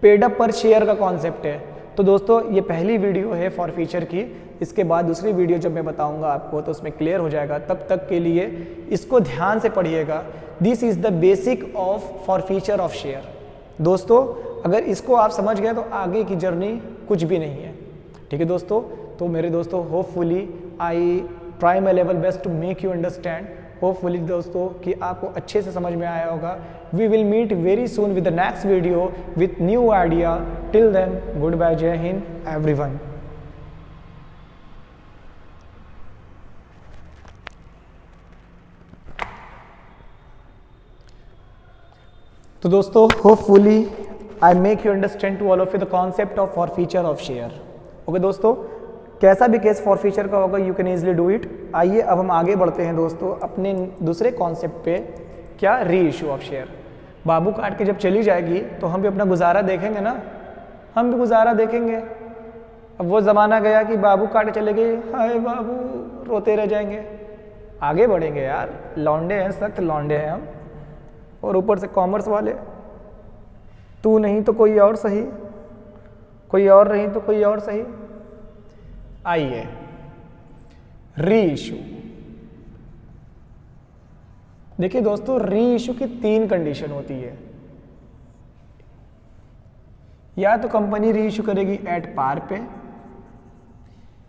पेड अप पर शेयर का कॉन्सेप्ट है। तो दोस्तों ये पहली वीडियो है फॉर फ्यूचर की, इसके बाद दूसरी वीडियो जब मैं बताऊंगा आपको तो उसमें क्लियर हो जाएगा। तब तक के लिए इसको ध्यान से पढ़िएगा। This is the basic of for future of share. दोस्तों अगर इसको आप समझ गए तो आगे की जर्नी कुछ भी नहीं है। ठीक है दोस्तों, तो मेरे दोस्तों hopefully I try my level best to make you understand. Hopefully दोस्तों कि आपको अच्छे से समझ में आया होगा। We will meet very soon with the next video with new idea. Till then good bye, जय हिंद एवरीवन। तो दोस्तों hopefully I make you understand to all of you the concept of forfeiture of share. Okay दोस्तों, कैसा भी case forfeiture का होगा you can easily do it. आइए अब हम आगे बढ़ते हैं दोस्तों अपने दूसरे कॉन्सेप्ट पे, क्या री इशू ऑफ शेयर। बाबू काट के जब चली जाएगी तो हम भी अपना गुजारा देखेंगे ना, हम भी गुजारा देखेंगे। अब वो ज़माना गया कि बाबू काट चले गए, हाय बाबू, रोते रह जाएंगे। आगे बढ़ेंगे यार, लौंडे हैं, सख्त लौंडे हैं हम, और ऊपर से कॉमर्स वाले। तू नहीं तो कोई और सही, कोई और नहीं तो कोई और सही। आइए री इशू। देखिए दोस्तों, री इशू की 3 कंडीशन होती है। या तो कंपनी री इशू करेगी एट पार पे,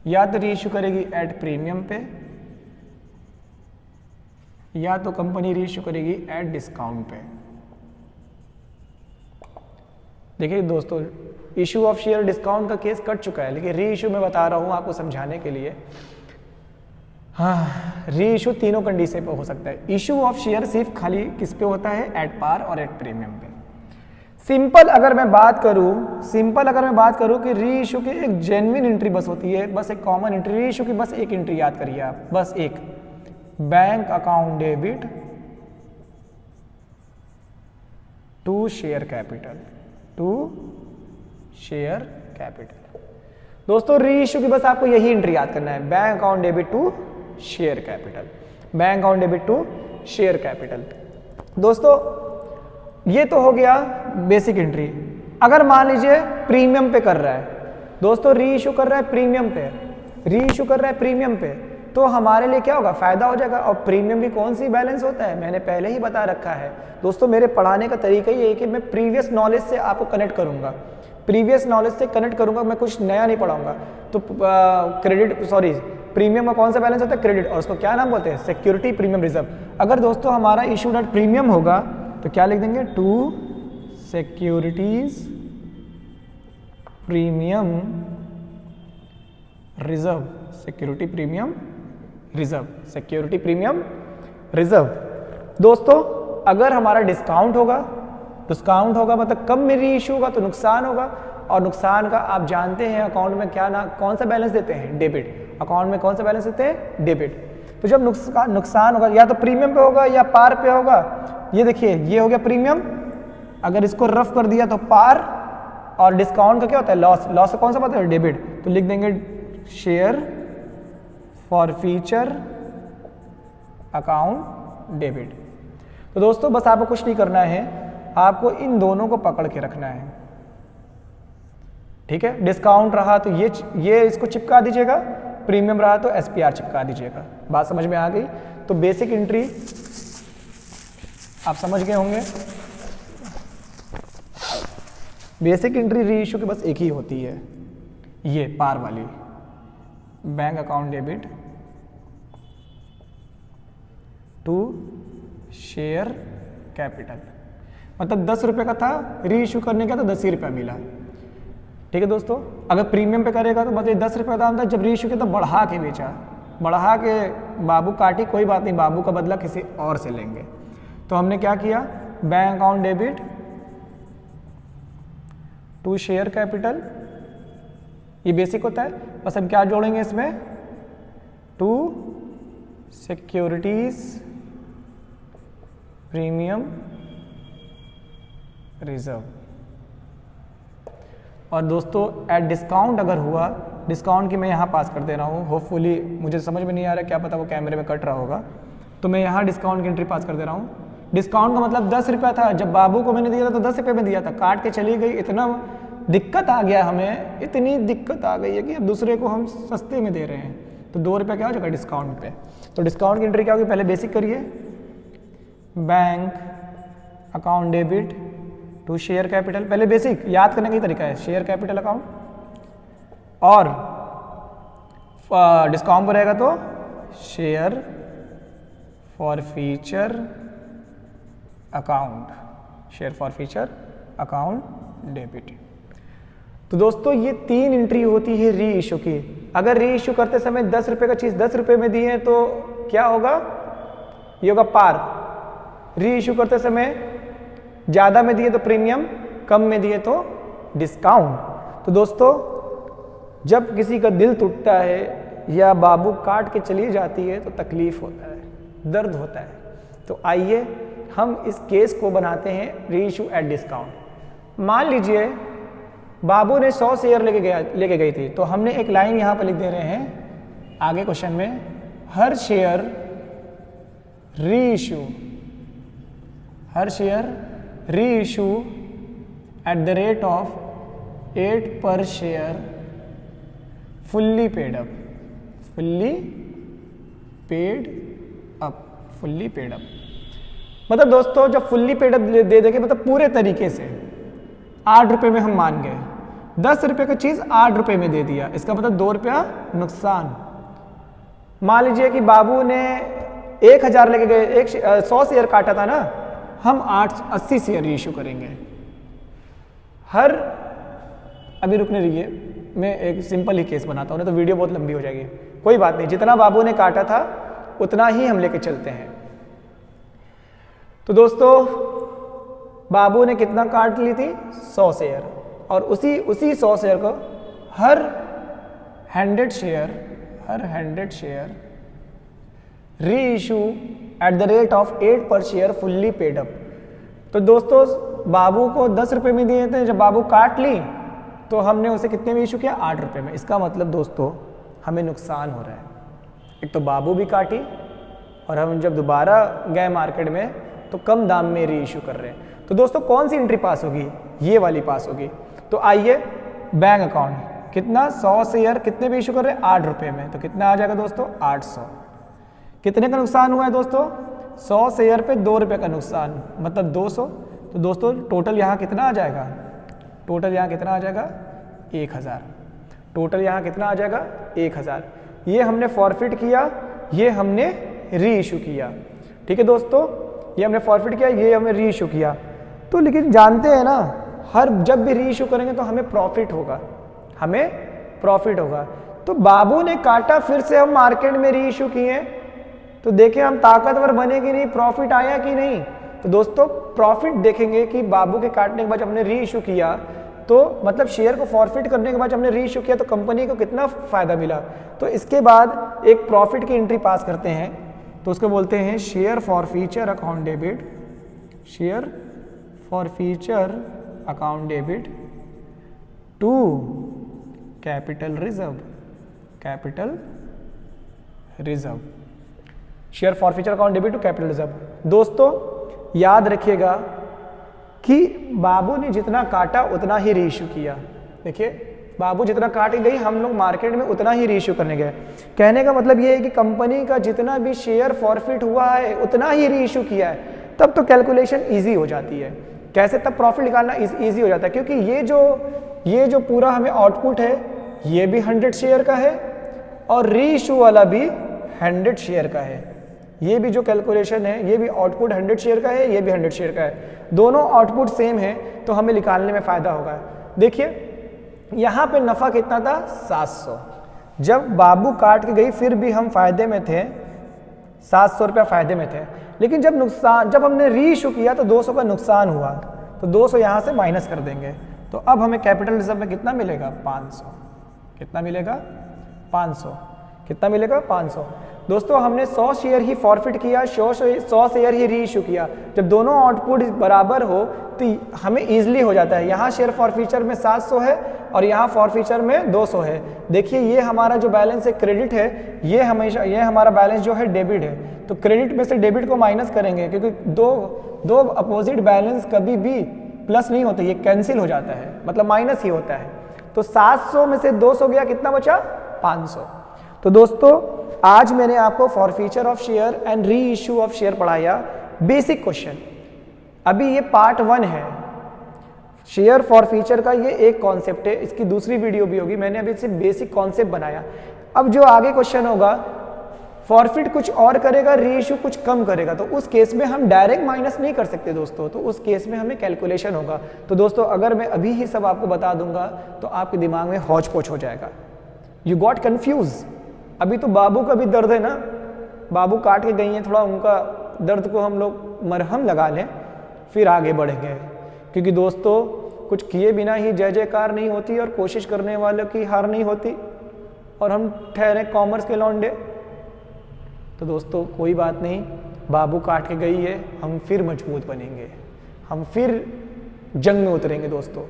या तो री इशू करेगी एट प्रीमियम पे, या तो कंपनी री इशू करेगी एट डिस्काउंट पे। देखिए दोस्तों, इशू ऑफ शेयर डिस्काउंट का केस कट चुका है, लेकिन री इशू मैं बता रहा हूँ आपको समझाने के लिए। हाँ, री इशू तीनों कंडीशन पे हो सकता है। इशू ऑफ शेयर सिर्फ खाली किस पे होता है, एट पार और एट प्रीमियम पे। सिंपल अगर मैं बात करूँ कि री इशू की एक जेन्युइन एंट्री बस होती है, बस एक कॉमन एंट्री। री इशू की बस एक एंट्री याद करिए आप, बस एक, bank account debit to share capital, to share capital. दोस्तों री इशू की बस आपको यही एंट्री याद करना है, bank account debit to share capital, bank account debit to share capital. दोस्तों ये तो हो गया बेसिक एंट्री। अगर मान लीजिए प्रीमियम पे कर रहा है, दोस्तों री इशू कर रहा है प्रीमियम पे, री इशू कर रहा है प्रीमियम पे, तो हमारे लिए क्या होगा, फायदा हो जाएगा। और प्रीमियम भी कौन सी बैलेंस होता है, मैंने पहले ही बता रखा है दोस्तों। मेरे पढ़ाने का तरीका ये है कि मैं प्रीवियस नॉलेज से आपको कनेक्ट करूंगा, प्रीवियस नॉलेज से कनेक्ट करूंगा, मैं कुछ नया नहीं पढ़ाऊंगा। तो प्रीमियम का कौन सा बैलेंस होता है, क्रेडिट, और उसको क्या नाम बोलते हैं, सिक्योरिटी प्रीमियम रिजर्व। अगर दोस्तों हमारा इशूड एट प्रीमियम होगा तो क्या लिख देंगे, to securities premium reserve, security premium reserve, security premium reserve. दोस्तों अगर हमारा डिस्काउंट होगा मतलब कम में री इशू होगा तो नुकसान होगा, और नुकसान का आप जानते हैं अकाउंट में क्या ना, कौन सा बैलेंस देते हैं, डेबिट। अकाउंट में कौन सा बैलेंस देते हैं, डेबिट। तो जब नुकसान होगा या तो प्रीमियम पे होगा या पार पे होगा। ये देखिए ये हो गया प्रीमियम, अगर इसको रफ कर दिया तो पार, और डिस्काउंट का क्या होता है, लॉस। लॉस का कौन सा पता है, डेबिट। तो लिख देंगे share forfeiture account debit. तो दोस्तों बस आपको कुछ नहीं करना है, आपको इन दोनों को पकड़ के रखना है, ठीक है। डिस्काउंट रहा तो ये इसको चिपका दीजिएगा, प्रीमियम रहा तो एसपीआर चिपका दीजिएगा। बात समझ में आ गई। तो बेसिक एंट्री आप समझ गए होंगे। बेसिक एंट्री री इशू की बस एक ही होती है, ये पार वाली, bank account debit to share capital. मतलब 10 रुपये का था, री इशू करने का तो 10 ही रुपया मिला, ठीक है दोस्तों। अगर प्रीमियम पे करेगा तो मतलब 10 रुपये दाम था, जब री इशू किया तो बढ़ा के बेचा, बढ़ा के बाबू काटी, कोई बात नहीं, बाबू का बदला किसी और से लेंगे। तो हमने क्या किया, bank account debit to share capital, ये बेसिक होता है। बस हम क्या जोड़ेंगे इसमें, टू सिक्योरिटीज प्रीमियम रिजर्व। और दोस्तों एट डिस्काउंट अगर हुआ, डिस्काउंट की मैं यहाँ पास कर दे रहा हूँ, होपफुली मुझे समझ में नहीं आ रहा, क्या पता वो कैमरे में कट रहा होगा, तो मैं यहाँ डिस्काउंट की एंट्री पास कर दे रहा हूँ। डिस्काउंट का मतलब 10 रुपया था, जब बाबू को मैंने दिया था तो 10 रुपये में दिया था, काट के चली गई। इतना दिक्कत आ गया हमें, इतनी दिक्कत आ गई है कि अब दूसरे को हम सस्ते में दे रहे हैं, तो 2 रुपया क्या हो जाएगा डिस्काउंट पे। तो डिस्काउंट की एंट्री क्या होगी, पहले बेसिक करिए, bank account debit to share capital. पहले बेसिक याद करने का ही तरीका है, शेयर कैपिटल अकाउंट, और डिस्काउंट पर रहेगा तो share forfeiture account, share forfeiture account debit. तो दोस्तों ये 3 एंट्री होती है री इशू की। अगर री इशू करते समय 10 रुपये का चीज़ 10 रुपये में दिए तो क्या होगा, ये होगा पार। री इशू करते समय ज़्यादा में दिए तो प्रीमियम, कम में दिए तो डिस्काउंट। तो दोस्तों जब किसी का दिल टूटता है या बाबू काट के चली जाती है तो तकलीफ होता है, दर्द होता है। तो आइए हम इस केस को बनाते हैं री इशू एट डिस्काउंट। मान लीजिए बाबू ने 100 शेयर लेके गई थी, तो हमने एक लाइन यहाँ पर लिख दे रहे हैं आगे क्वेश्चन में, हर शेयर री issue at the rate of 8 पर शेयर फुल्ली पेड अप। मतलब दोस्तों जब फुल्ली पेड अप दे देंगे, मतलब पूरे तरीके से 8 रुपये में हम मान गए, 10 रुपये का चीज़ 8 रुपये में दे दिया, इसका मतलब 2 रुपया नुकसान। मान लीजिए कि बाबू ने 1000 लेके गए, 100 शेयर काटा था ना, हम 80 शेयर इशू करेंगे। अभी रुकने रहिए, मैं एक सिंपल ही केस बनाता हूँ, नहीं तो वीडियो बहुत लंबी हो जाएगी। कोई बात नहीं, जितना बाबू ने काटा था उतना ही हम लेके चलते हैं। तो दोस्तों बाबू ने कितना काट ली थी, 100 शेयर, और उसी 100 शेयर को हर 100 शेयर री issue at the rate of 8 पर शेयर फुल्ली पेड अप। तो दोस्तों बाबू को 10 रुपये में दिए थे, जब बाबू काट ली तो हमने उसे कितने में इशू किया, 8 रुपये में। इसका मतलब दोस्तों हमें नुकसान हो रहा है, एक तो बाबू भी काटी और हम जब दोबारा गए मार्केट में तो कम दाम में री इशू कर रहे हैं। तो दोस्तों कौन सी एंट्री पास होगी, ये वाली पास होगी। तो आइए बैंक अकाउंट, कितना 100 शेयर कितने में इशू कर रहे हैं, 8 रुपये में, तो कितना आ जाएगा दोस्तों 800। कितने का नुकसान हुआ है दोस्तों, 100 शेयर पे 2 रुपये का नुकसान, मतलब 200। तो दोस्तों टोटल यहाँ कितना आ जाएगा, 1000। टोटल यहाँ कितना आ जाएगा 1000। ये हमने फॉरफिट किया, ये हमने री इशू किया। ठीक है दोस्तों, ये हमने फॉरफिट किया, ये हमने री इशू किया। तो लेकिन जानते हैं ना, जब भी री इशू करेंगे तो हमें प्रॉफिट होगा। तो बाबू ने काटा, फिर से हम मार्केट में री इशू किए, तो देखें हम ताकतवर बने कि नहीं, प्रॉफिट आया कि नहीं। तो दोस्तों प्रॉफिट देखेंगे कि बाबू के काटने के बाद हमने री इशू किया, तो मतलब शेयर को फॉरफिट करने के बाद हमने री इशू किया तो कंपनी को कितना फ़ायदा मिला। तो इसके बाद एक प्रॉफिट की एंट्री पास करते हैं, तो उसको बोलते हैं share forfeiture account debit, share forfeiture account debit to capital reserve, share forfeiture account debit to capital reserve. दोस्तों याद रखिएगा कि बाबू ने जितना काटा उतना ही री इशू किया। देखिए बाबू जितना काट गई, हम लोग मार्केट में उतना ही री इशू करने गए। कहने का मतलब ये है कि कंपनी का जितना भी शेयर फॉरफिट हुआ है उतना ही री इशू किया है, तब तो कैलकुलेशन इजी हो जाती है। कैसे, तब प्रॉफिट निकालना इजी हो जाता है, क्योंकि ये जो पूरा हमें आउटपुट है ये भी 100 शेयर का है और री इशू वाला भी 100 शेयर का है। ये भी जो कैलकुलेशन है, ये भी आउटपुट 100 शेयर का है, ये भी 100 शेयर का है, दोनों आउटपुट सेम है, तो हमें निकालने में फ़ायदा होगा। देखिए यहाँ पे नफ़ा कितना था, 700। जब बाबू काट के गई फिर भी हम फायदे में थे, 700 रुपया फ़ायदे में थे। लेकिन जब हमने री इशू किया तो 200 का नुकसान हुआ, तो 200 यहाँ से माइनस कर देंगे। तो अब हमें कैपिटल रिजर्व में कितना मिलेगा, 500। कितना मिलेगा, 500। कितना मिलेगा, 500। दोस्तों हमने 100 शेयर ही फॉरफिट किया, 100 शेयर ही री इशू किया। जब दोनों आउटपुट बराबर हो तो हमें ईजिली हो जाता है। यहाँ शेयर फॉर फ्यूचर में 700 है और यहाँ फॉर फ्यूचर में 200 है। देखिए ये हमारा जो बैलेंस है क्रेडिट है, ये हमारा बैलेंस जो है डेबिट है। तो क्रेडिट में से डेबिट को माइनस करेंगे, क्योंकि दो अपोजिट बैलेंस कभी भी प्लस नहीं होते, ये कैंसिल हो जाता है, मतलब माइनस ही होता है। तो 700 में से 200 गया, कितना बचा, 500। तो दोस्तों आज मैंने आपको forfeiture of share and re issue of share पढ़ाया, बेसिक क्वेश्चन। अभी ये पार्ट 1 है शेयर फॉरफीचर का, ये एक कॉन्सेप्ट है, इसकी दूसरी वीडियो भी होगी। मैंने अभी सिर्फ बेसिक कॉन्सेप्ट बनाया। अब जो आगे क्वेश्चन होगा फॉरफिट कुछ और करेगा, री इशू कुछ कम करेगा, तो उस केस में हम डायरेक्ट माइनस नहीं कर सकते दोस्तों, तो उस केस में हमें कैलकुलेशन होगा। तो दोस्तों अगर मैं अभी ही सब आपको बता दूंगा तो आपके दिमाग में हौच पौच हो जाएगा, यू गॉट कन्फ्यूज। अभी तो बाबू का भी दर्द है ना, बाबू काट के गई हैं, थोड़ा उनका दर्द को हम लोग मरहम लगा लें, फिर आगे बढ़ेंगे। क्योंकि दोस्तों कुछ किए बिना ही जय जयकार नहीं होती और कोशिश करने वालों की हार नहीं होती, और हम ठहरे कॉमर्स के लौंडे। तो दोस्तों कोई बात नहीं, बाबू काट के गई है, हम फिर मजबूत बनेंगे, हम फिर जंग में उतरेंगे दोस्तों।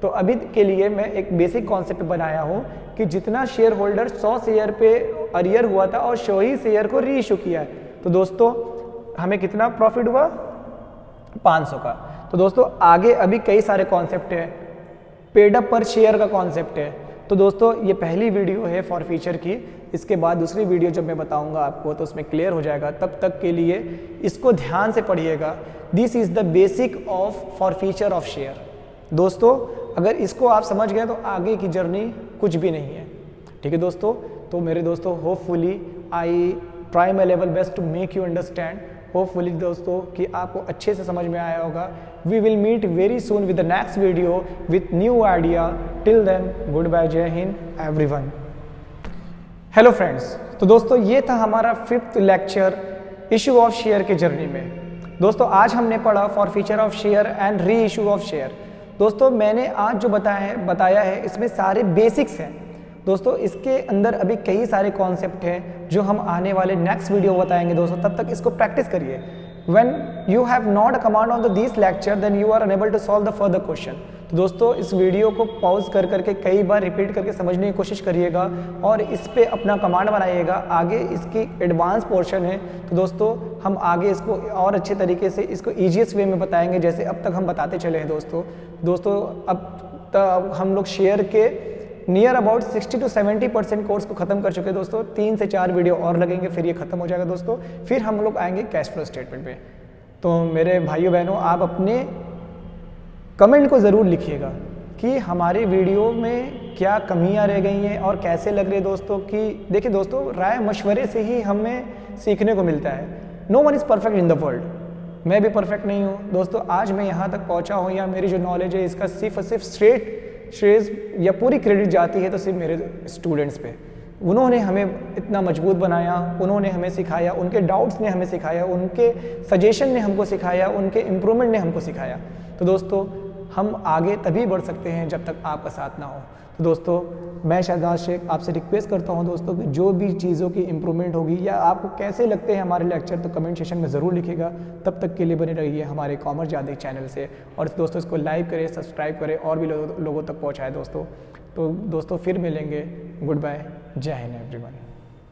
तो अभी के लिए मैं एक बेसिक कॉन्सेप्ट बनाया हूँ कि जितना शेयर होल्डर 100 शेयर पे अरियर हुआ था और 100 ही शेयर को री इशू किया है, तो दोस्तों हमें कितना प्रॉफिट हुआ, 500 का। तो दोस्तों आगे अभी कई सारे कॉन्सेप्ट हैं, पेड अप पर शेयर का कॉन्सेप्ट है। तो दोस्तों ये पहली वीडियो है फॉर फ्यूचर की, इसके बाद दूसरी वीडियो जब मैं बताऊंगा आपको तो उसमें क्लियर हो जाएगा। तब तक के लिए इसको ध्यान से पढ़िएगा। This is the basic of for future of share. दोस्तों अगर इसको आप समझ गए तो आगे की जर्नी कुछ भी नहीं है, ठीक है दोस्तों। तो मेरे दोस्तों hopefully I try my level best to make you understand. Hopefully दोस्तों कि आपको अच्छे से समझ में आया होगा। We will meet very soon with the next video with new idea. Till then good bye, जय हिंद एवरीवन। हेलो फ्रेंड्स, तो दोस्तों ये था हमारा 5th lecture issue of share के जर्नी में। दोस्तों आज हमने पढ़ा for future of share and re issue of share. दोस्तों मैंने आज जो बताया है इसमें सारे बेसिक्स हैं दोस्तों। इसके अंदर अभी कई सारे कॉन्सेप्ट हैं जो हम आने वाले नेक्स्ट वीडियो बताएंगे दोस्तों। तब तक इसको प्रैक्टिस करिए। When you have not a command on this lecture, then you are unable to solve the further question। तो दोस्तों इस वीडियो को पॉज कर करके कई बार रिपीट करके समझने की कोशिश करिएगा और इस पे अपना कमांड बनाइएगा। आगे इसकी एडवांस पोर्शन है, तो दोस्तों हम आगे इसको और अच्छे तरीके से इसको ईजीएस्ट वे में बताएंगे जैसे अब तक हम बताते चले हैं दोस्तों। अब तक हम लोग शेयर के नियर अबाउट 60 to 70% कोर्स को खत्म कर चुके हैं दोस्तों। 3 से 4 वीडियो और लगेंगे, फिर ये खत्म हो जाएगा दोस्तों। फिर हम लोग आएंगे कैश फ्लो स्टेटमेंट पे। तो मेरे भाइयों बहनों, आप अपने कमेंट को ज़रूर लिखिएगा कि हमारे वीडियो में क्या कमियां रह गई हैं और कैसे लग रही है दोस्तों। कि देखिए दोस्तों, राय मशवरे से ही हमें सीखने को मिलता है। No one is perfect in the world. मैं भी परफेक्ट नहीं हूँ दोस्तों। आज मैं यहाँ तक पहुँचा हूँ या मेरी जो नॉलेज है इसका सिर्फ और सिर्फ श्रेय या पूरी क्रेडिट जाती है तो सिर्फ मेरे स्टूडेंट्स पे। उन्होंने हमें इतना मजबूत बनाया, उन्होंने हमें सिखाया, उनके डाउट्स ने हमें सिखाया, उनके सजेशन ने हमको सिखाया, उनके इम्प्रूवमेंट ने हमको सिखाया। तो दोस्तों हम आगे तभी बढ़ सकते हैं जब तक आपका साथ ना हो। तो दोस्तों मैं शहजाद शेख आपसे रिक्वेस्ट करता हूं दोस्तों कि जो भी चीज़ों की इम्प्रूवमेंट होगी या आपको कैसे लगते हैं हमारे लेक्चर, तो कमेंट सेक्शन में ज़रूर लिखिएगा। तब तक के लिए बने रहिए हमारे कॉमर्स जादे चैनल से। और दोस्तों इसको लाइक करें, सब्सक्राइब करें और भी लोगों तक पहुँचाएँ दोस्तों। तो दोस्तों फिर मिलेंगे। गुड बाय, जय हिंद एवरीवन।